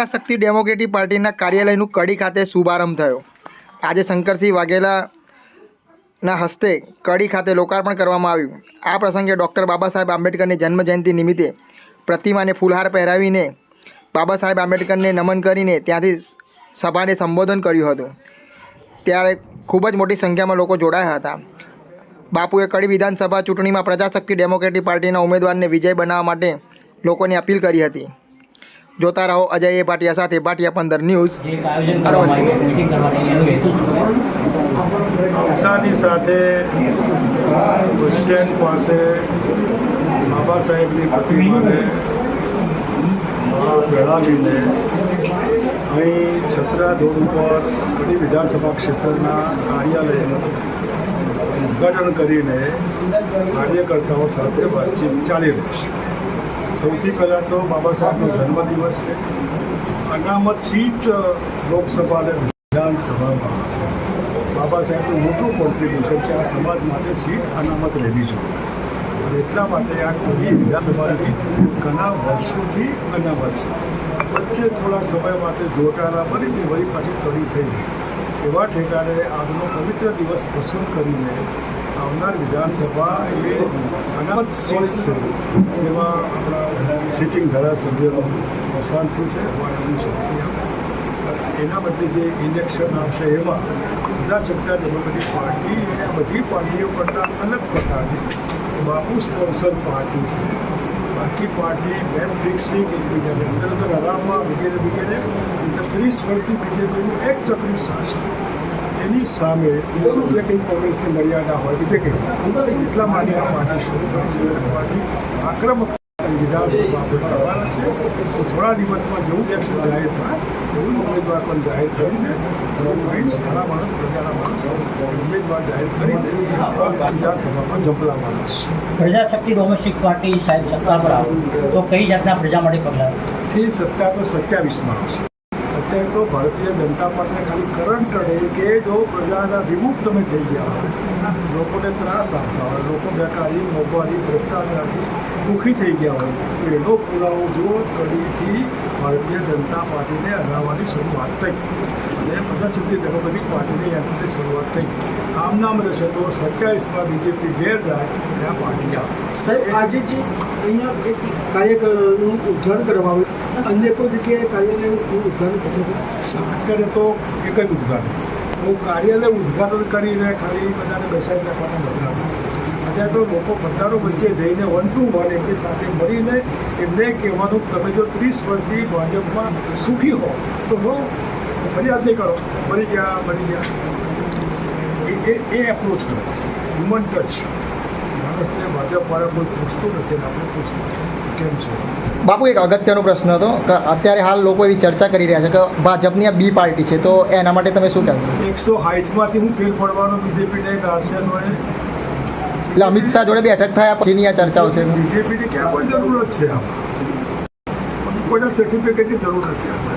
Prajashakti democratic પાર્ટીના કાર્યાલયનું કડી ખાતે શુભારંભ થયો। આજે શંકરસિંહ વાઘેલાના હસ્તે કડી ખાતે લોકાર્પણ કરવામાં આવ્યું। આ પ્રસંગે ડૉક્ટર બાબા સાહેબ આંબેડકરની જન્મજયંતિ નિમિત્તે પ્રતિમાને ફૂલહાર પહેરાવીને બાબા સાહેબ આંબેડકરને નમન કરીને ત્યાંથી સભાને સંબોધન કર્યું હતું। ત્યારે ખૂબ જ મોટી સંખ્યામાં લોકો જોડાયા હતા। બાપુએ કડી વિધાનસભા ચૂંટણીમાં પ્રજાશક્તિ ડેમોક્રેટિક પાર્ટીના ઉમેદવારને વિજય બનાવવા માટે લોકોને અપીલ કરી હતી। જોતા રહો અજય એ ભાટિયા સાથે ભાટિયા 15 ન્યૂઝ સત્તાની સાથે બસ સ્ટેન્ડ પાસે બાબા સાહેબની પ્રતિમાને બેળાવીને અહીં છત્રા રોડ ઉપર કડી વિધાનસભા ક્ષેત્રના કાર્યાલયનું ઉદ્ઘાટન કરીને કાર્યકર્તાઓ સાથે વાતચીત ચાલી રહી છે। સૌથી પહેલાં તો બાબા સાહેબનો જન્મદિવસ છે। અનામત સીટ લોકસભા અને વિધાનસભામાં બાબા સાહેબનું મોટું કોન્ટ્રીબ્યુશન છે। આ સમાજ માટે સીટ અનામત રહેવી જોઈએ અને એટલા માટે આ કડી વિધાનસભાની ઘણા વર્ષોથી અનામત છે। વચ્ચે થોડા સમય માટે જોટાણા બની તે વળી પાછી કડી થઈ ગઈ। એવા ઠેકાણે આજનો પવિત્ર દિવસ પસંદ કરીને આવનાર વિધાનસભા એ અનામત સીટ છે જેમાં આપણા સિટિંગ ધારાસભ્યોનું અવસાન થયું છે એમની શક્તિ આપે એના બદલે જે ઇલેક્શન આવશે એમાં પ્રજાસત્તા ડેમોક્રેટિક પાર્ટી એ બધી પાર્ટીઓ કરતાં અલગ પ્રકારની બાપુ સ્પોન્સર પાર્ટી છે। બાકી પાર્ટી મેચ ફિક્સિંગ એકબીજાને અંદર હરાવવા વગેરે વગેરે 30 વર્ષથી બીજેપીનું એક ચક્રી શાસન એની સામે જે કંઈ કોંગ્રેસની મર્યાદા હોય કે જે કંઈ એટલા માટે આ પાર્ટી શરૂ કરી છે। પાર્ટી આક્રમક વિધાનસભા આપણે કરવાના છે તો થોડા દિવસમાં જેવું ઇલેક્શન જાહેર થાય એવું ઉમેદવાર પણ જાહેર કરીને સારા માણસ પ્રજાના માણસ ઉમેદવાર જાહેર કરીને વિધાનસભામાં ઝંપલાવાના છે। પ્રજાશક્તિ ડોમેસ્ટિક પાર્ટી સાહેબ સત્તા પર આવે તો કઈ જાતના પ્રજા માટે પગલાં? એ સત્તા તો 27માં આવશે। અત્યારે તો ભારતીય જનતા પાર્ટીને ખાલી કરંટ અડે કે જો પ્રજાના વિમુખ તમે થઈ ગયા હોય, લોકોને ત્રાસ આપતા હોય, લોકો બેકારી મોંઘવારી ભ્રષ્ટાચારથી દુઃખી થઈ ગયા હોય તો એનો પુરાવો જુઓ કડીથી ભારતીય જનતા પાર્ટીને હરાવવાની શરૂઆત થઈ અને પ્રજાશક્તિ ડેમોક્રેટિક પાર્ટીની એન્ટ્રીની શરૂઆત થઈ। આમ નામ રહેશે તો 27માં બીજેપી ઘેર જાય અને આ પાર્ટી આવે। સાહેબ આજે જે અહીંયા એક કાર્યકરનું ઉદ્ઘાટન કરવામાં આવ્યું અન્ય કોઈ જગ્યાએ કાર્યાલયનું ઉદ્ઘાટન થશે? અત્યારે તો એક જ ઉદ્ઘાટન હું કાર્યાલય ઉદ્ઘાટન કરીને ખાલી બધાને બેસાડી રાખવાનો મતલબ અત્યારે તો લોકો બધાનો વચ્ચે જઈને 1 to 1 એમની સાથે મળીને એમને કહેવાનું તમે જો 30 વર્ષથી ભાજપમાં સુખી હો તો ફરિયાદ નહીં કરો મરી ગયા એ એપ્રોચ કરો હ્યુમન ટચ માણસને ભાજપવાળા કોઈ પૂછતું નથી ને આપણે પૂછવું કેમ છે। બાપુ એક અગત્યનો પ્રશ્ન હતો કે અત્યારે હાલ લોકો એવી ચર્ચા કરી રહ્યા છે કે ભાજપની આ બી પાર્ટી છે તો એના માટે તમે શું કહેશો? 160માંથી હું ફેર પડવાનો બીજેપીને હારશે તો એટલે અમિત શાહ જોડે બેઠક થયા પછીની આ ચર્ચાઓ છે। બીજેપીની ક્યાં કોઈ જરૂરત છે આમાં કોઈના સર્ટિફિકેટની જરૂર નથી આપણે।